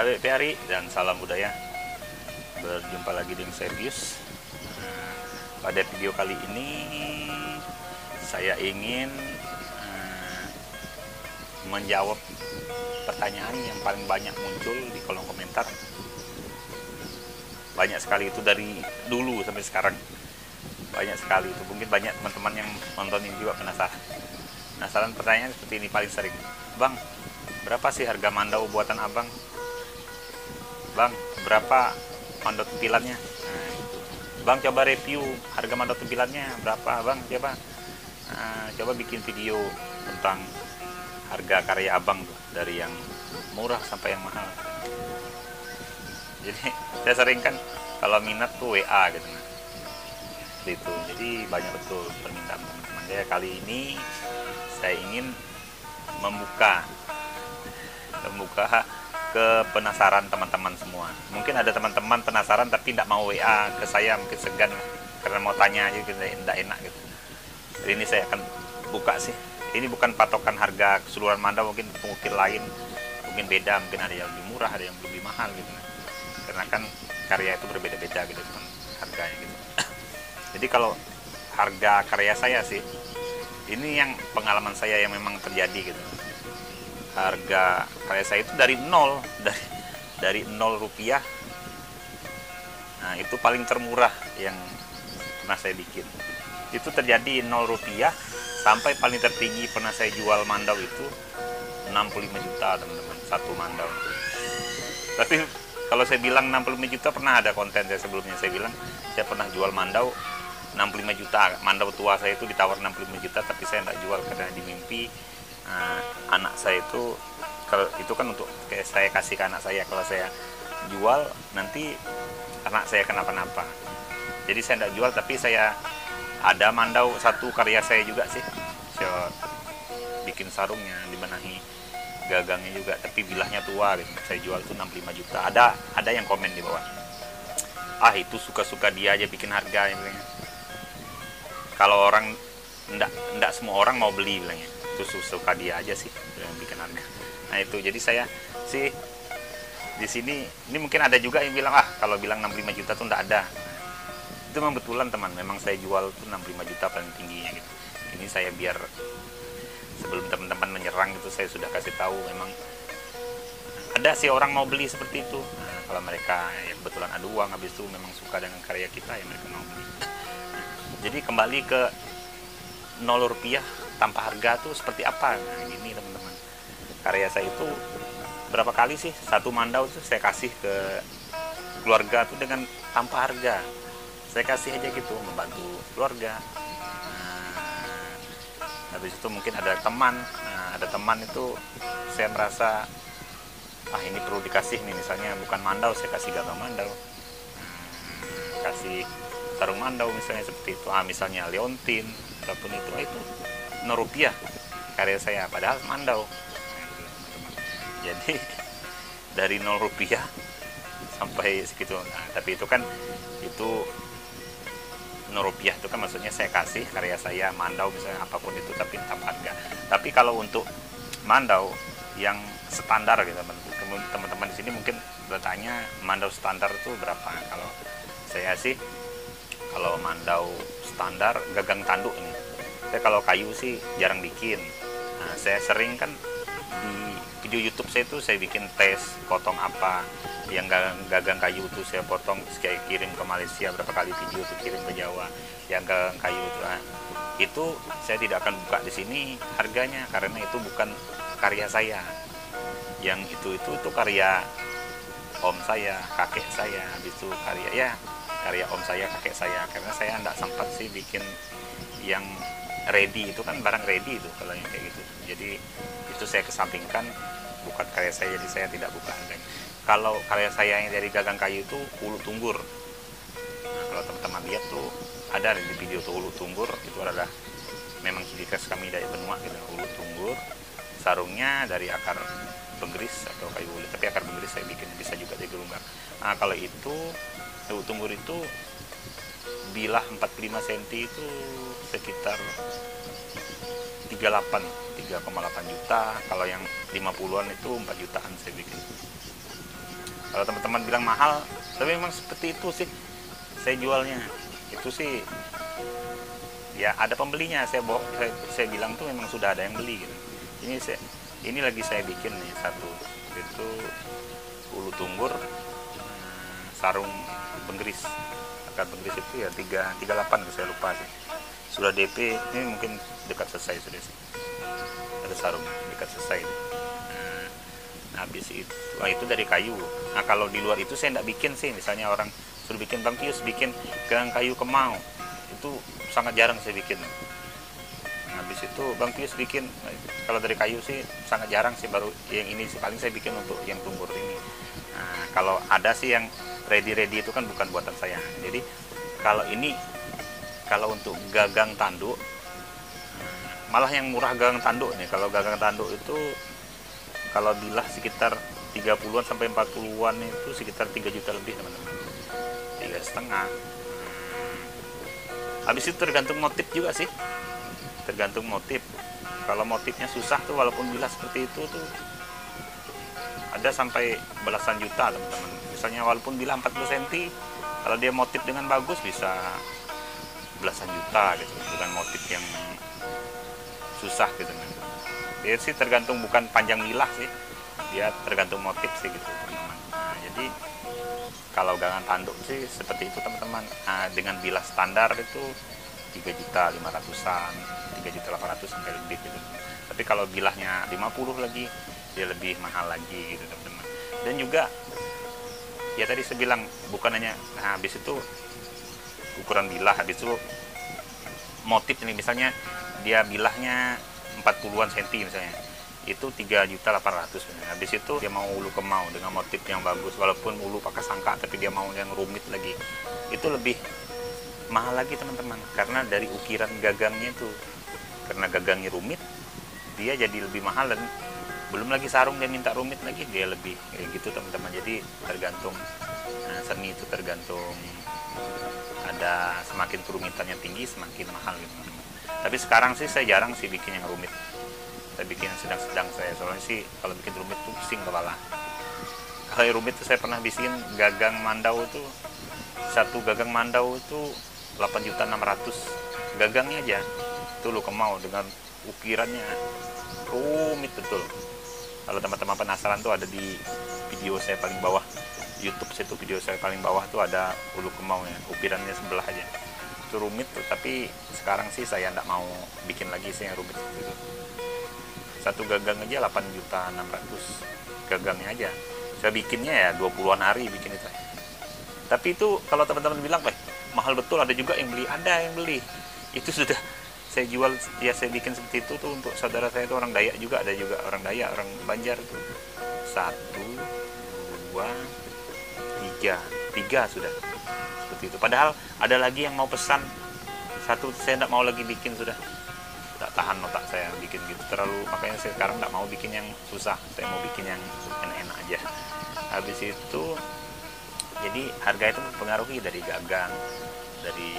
Sahabat PRI dan salam budaya. Berjumpa lagi dengan Servius. Pada video kali ini saya ingin menjawab pertanyaan yang paling banyak muncul di kolom komentar. Banyak sekali itu dari dulu sampai sekarang. Banyak sekali itu. Mungkin banyak teman-teman yang nonton ini juga penasaran pertanyaan seperti ini paling sering. Bang, berapa sih harga mandau buatan abang? Bang, berapa mandau tempilannya? Nah, itu. Bang, coba review harga mandau tempilannya berapa? Bang, coba bikin video tentang harga karya abang tuh, dari yang murah sampai yang mahal. Jadi saya sering kan kalau minat tuh WA gitu, nah itu. Jadi banyak betul permintaan teman-teman saya. Kali ini saya ingin membuka ke penasaran teman-teman semua. Mungkin ada teman-teman penasaran tapi tidak mau WA ke saya, mungkin segan karena mau tanya aja gitu, tidak enak gitu. Jadi ini saya akan buka sih. Ini bukan patokan harga keseluruhan mandau, mungkin pengukir lain mungkin beda, mungkin ada yang lebih murah, ada yang lebih mahal gitu. Karena kan karya itu berbeda-beda gitu teman, harganya gitu. Jadi kalau harga karya saya sih, ini yang pengalaman saya yang memang terjadi gitu. Harga karya saya itu dari nol, dari 0 rupiah. Nah, itu paling termurah yang pernah saya bikin. Itu terjadi 0 rupiah sampai paling tertinggi pernah saya jual mandau itu 65 juta teman-teman, satu mandau. Tapi kalau saya bilang 65 juta, pernah ada konten saya sebelumnya, saya bilang saya pernah jual mandau 65 juta. Mandau tua saya itu ditawar 65 juta, tapi saya tidak jual karena di mimpi anak saya itu, kalau itu kan untuk saya kasih ke anak saya, kalau saya jual nanti anak saya kenapa-napa. Jadi saya tidak jual, tapi saya ada mandau satu karya saya juga sih. Saya bikin sarungnya, dibenahi gagangnya juga, tapi bilahnya tua gitu. Saya jual itu 65 juta. Ada yang komen di bawah, ah itu suka-suka dia aja bikin harga, bilangnya. Kalau orang enggak semua orang mau beli, bilangnya. Itu suka dia aja sih yang bikin harga. Nah itu, jadi saya sih di sini, ini mungkin ada juga yang bilang, ah kalau bilang 65 juta tuh enggak ada. Itu memang betulan teman, memang saya jual tuh 65 juta paling tingginya gitu. Ini saya biar sebelum teman-teman menyerang itu saya sudah kasih tahu, memang ada sih orang mau beli seperti itu. Nah, kalau mereka ya kebetulan ada uang, habis itu memang suka dengan karya kita, ya mereka mau beli. Jadi kembali ke 0 rupiah tanpa harga tuh seperti apa? Nah gini teman-teman, karya saya itu berapa kali sih satu mandau tuh saya kasih ke keluarga tuh dengan tanpa harga. Saya kasih aja gitu, membantu keluarga. Habis itu mungkin ada teman, ada teman itu saya merasa ini perlu dikasih nih, misalnya bukan mandau, saya kasih gagang mandau, kasih sarung mandau misalnya seperti itu. Misalnya leontin ataupun itu 0 rupiah karya saya, padahal mandau. Jadi dari 0 rupiah sampai segitu. Tapi itu kan itu 0 rupiah itu kan maksudnya saya kasih karya saya, mandau misalnya apapun itu, tapi tanpa harga. Tapi kalau untuk mandau yang standar gitu, teman-teman di sini mungkin bertanya mandau standar itu berapa. Kalau saya sih, kalau mandau standar gagang tanduk ini, saya kalau kayu sih jarang bikin. Nah, saya sering kan di video YouTube saya itu saya bikin tes potong apa yang gagang kayu itu saya potong, saya kirim ke Malaysia, berapa kali video tuh kirim ke Jawa yang gagang kayu itu. Itu saya tidak akan buka di sini harganya karena itu bukan karya saya. Yang itu karya om saya, kakek saya, habis itu karya om saya, kakek saya. Karena saya tidak sempat sih bikin yang ready, itu kan barang ready itu kalau yang kayak gitu. Jadi itu saya kesampingkan, bukan karya saya, jadi saya tidak buka harganya. Kalau karya saya yang dari gagang kayu itu ulu tunggur. Nah, kalau teman-teman lihat tuh ada di video tuh ulu tunggur, itu adalah memang ciri khas kami dari benua gitu, ulu tunggur. Sarungnya dari akar benggeris atau kayu uli, tapi akar benggeris saya bikin bisa juga dari gerunggak. Nah kalau itu ulu tunggur itu bilah 45 cm itu sekitar 3,8 juta. Kalau yang 50-an itu 4 jutaan saya bikin. Kalau teman-teman bilang mahal, tapi memang seperti itu sih saya jualnya. Itu sih ya ada pembelinya. Saya bilang tuh memang sudah ada yang beli gitu. Ini lagi saya bikin nih satu, itu ulu tunggur, sarung benggeris. Akar benggeris itu ya 38, saya lupa sih. Sudah DP, ini mungkin dekat selesai sudah sih. Ada sarung dekat selesai. Habis itu dari kayu. Nah kalau di luar itu saya tidak bikin sih. Misalnya orang suruh bikin, Bang Tius bikin gagang kayu kemau, itu sangat jarang saya bikin. Habis itu Bang Tius bikin, kalau dari kayu sih sangat jarang sih, baru yang ini sih paling saya bikin untuk yang tunggur ini. Nah, kalau ada sih yang ready itu kan bukan buatan saya. Jadi kalau ini, kalau untuk gagang tanduk, malah yang murah gagang tanduk nih. Kalau gagang tanduk itu kalau bilah sekitar 30-an sampai 40-an itu sekitar 3 juta lebih teman-teman. 3,5. Habis itu tergantung motif juga sih. Tergantung motif. Kalau motifnya susah tuh, walaupun bilah seperti itu tuh ada sampai belasan juta teman-teman. Misalnya walaupun bilah 40 cm, kalau dia motif dengan bagus bisa belasan juta gitu, dengan motif yang susah gitu kan. Dia sih tergantung, bukan panjang bilah sih, dia tergantung motif sih gitu teman-teman. Nah, jadi kalau gagang tanduk sih seperti itu teman-teman. Nah, dengan bilah standar itu 3.500-an, 3.800 sampai lebih gitu. Tapi kalau bilahnya 50 lagi, dia lebih mahal lagi gitu teman-teman. Dan juga ya tadi saya bilang bukan hanya, nah habis itu ukuran bilah, habis itu motif ini, misalnya dia bilahnya 40-an cm misalnya, itu 3.800.000. Habis itu dia mau ulu kemau dengan motif yang bagus, walaupun ulu pakai sangka tapi dia mau yang rumit lagi, itu lebih mahal lagi teman-teman, karena dari ukiran gagangnya itu, karena gagangnya rumit dia jadi lebih mahal. Dan belum lagi sarung dia minta rumit lagi, dia lebih kayak gitu teman-teman. Jadi tergantung, seni itu tergantung, ada semakin kerumitannya tinggi semakin mahal gitu teman-teman. Tapi sekarang sih saya jarang sih bikin yang rumit, saya bikin yang sedang-sedang saya, soalnya sih kalau bikin rumit tuh pusing kepala. Kalau yang rumit tuh saya pernah bikin gagang mandau itu, satu gagang mandau itu 8.600.000 gagangnya aja. Itu lo kemau dengan ukirannya rumit betul. Kalau teman-teman penasaran tuh ada di video saya paling bawah YouTube saya, tuh video saya paling bawah tuh ada ulu kemaunya, ukirannya sebelah aja. Itu rumit tuh, tapi sekarang sih saya tidak mau bikin lagi sih yang rumit gitu. Satu gagang aja 8.600.000 gagangnya aja. Saya bikinnya ya 20-an hari bikin itu. Tapi itu kalau teman-teman bilang, mahal betul, ada juga yang beli, ada yang beli. Itu sudah saya jual, ya saya bikin seperti itu tuh untuk saudara saya itu orang Dayak juga, ada juga orang Dayak, orang Banjar tuh. 1, 2, 3 sudah seperti itu. Padahal ada lagi yang mau pesan satu, saya tidak mau lagi bikin, sudah tidak tahan otak saya bikin gitu terlalu. Makanya saya sekarang tidak mau bikin yang susah, saya mau bikin yang enak-enak aja. Habis itu jadi harga itu mempengaruhi dari gagang, dari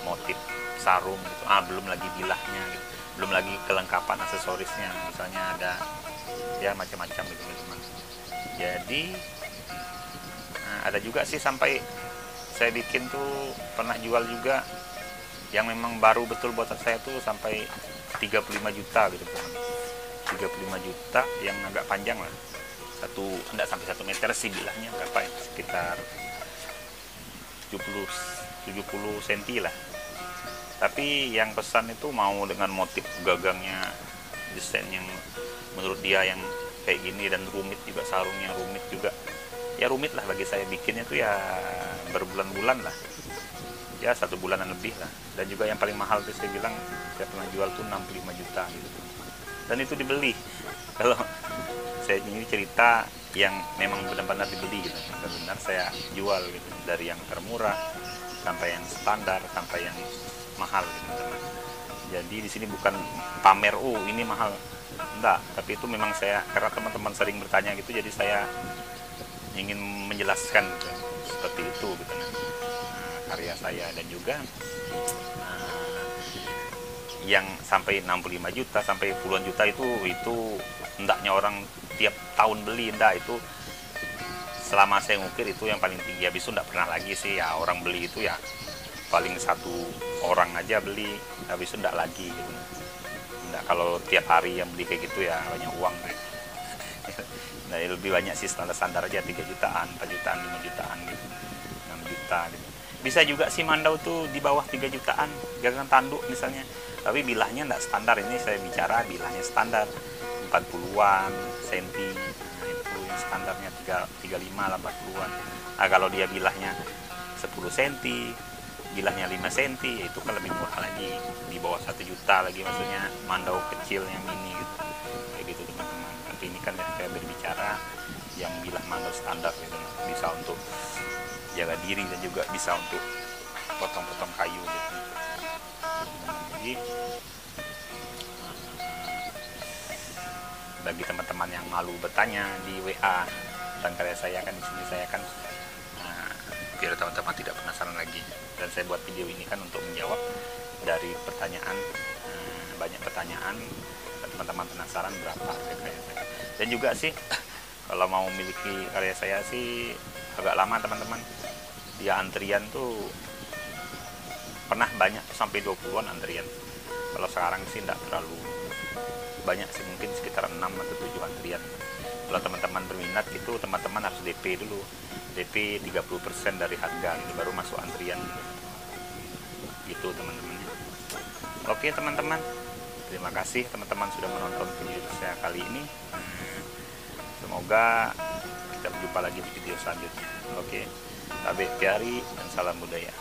motif sarung gitu. Belum lagi bilahnya gitu, belum lagi kelengkapan aksesorisnya, misalnya ada ya macam-macam gitu teman. Jadi ada juga sih sampai saya bikin tuh pernah jual juga yang memang baru betul buatan saya tuh sampai 35 juta gitu teman. 35 juta yang agak panjang lah, enggak sampai 1 meter sih bilahnya, berapa ya, sekitar 70 cm lah. Tapi yang pesan itu mau dengan motif gagangnya, desain yang menurut dia yang kayak gini, dan rumit juga, sarungnya rumit juga. Ya rumit lah bagi saya bikinnya tuh ya berbulan-bulan lah, ya 1 bulanan lebih lah. Dan juga yang paling mahal tuh saya bilang saya pernah jual tuh 65 juta gitu, dan itu dibeli. Kalau saya ini cerita yang memang benar-benar dibeli gitu, benar-benar saya jual gitu, dari yang termurah sampai yang standar sampai yang mahal gitu teman. Jadi di sini bukan pamer ini mahal, enggak, tapi itu memang saya, karena teman-teman sering bertanya gitu, jadi saya ingin menjelaskan gitu, seperti itu gitu karya saya. Dan juga yang sampai 65 juta sampai puluhan juta itu hendaknya orang tiap tahun beli, enggak, itu selama saya ngukir itu yang paling tinggi. Habis itu nggak pernah lagi sih ya orang beli itu ya paling 1 orang aja beli, habis itu nggak lagi gitu. Nggak, kalau tiap hari yang beli kayak gitu ya banyak uang gitu. Nah, lebih banyak sih standar aja 3 jutaan, 4 jutaan, 5 jutaan gitu, 6 juta gitu. Bisa juga sih mandau tuh di bawah 3 jutaan, gagang tanduk misalnya. Tapi bilahnya nggak standar, ini saya bicara bilahnya standar 40-an senti. Nah, itu yang standarnya 35 80-an. Nah, kalau dia bilahnya 10 senti, bilahnya 5 senti, itu kan lebih murah lagi, di bawah 1 juta lagi, maksudnya mandau kecil yang mini gitu. Kayak gitu teman-teman. Tapi ini kan saya berbicara yang bilah mandau standar gitu, bisa untuk jaga diri dan juga bisa untuk potong-potong kayu gitu. Jadi bagi teman-teman yang malu bertanya di WA tentang karya saya, kan di sini saya kan biar teman-teman tidak penasaran lagi. Dan saya buat video ini kan untuk menjawab dari pertanyaan, banyak pertanyaan, teman-teman penasaran berapa harga karya saya. Dan juga sih kalau mau memiliki karya saya sih agak lama teman-teman. Dia antrian tuh pernah banyak sampai 20-an antrian. Kalau sekarang sih tidak terlalu banyak sih, mungkin sekitar 6 atau 7 antrian. Kalau teman-teman berminat itu teman-teman harus DP dulu, DP 30% dari harga ini baru masuk antrian gitu teman-teman. Oke teman-teman, terima kasih teman-teman sudah menonton video saya kali ini. Semoga kita berjumpa lagi di video selanjutnya. Oke, Tabe Piari dan salam budaya.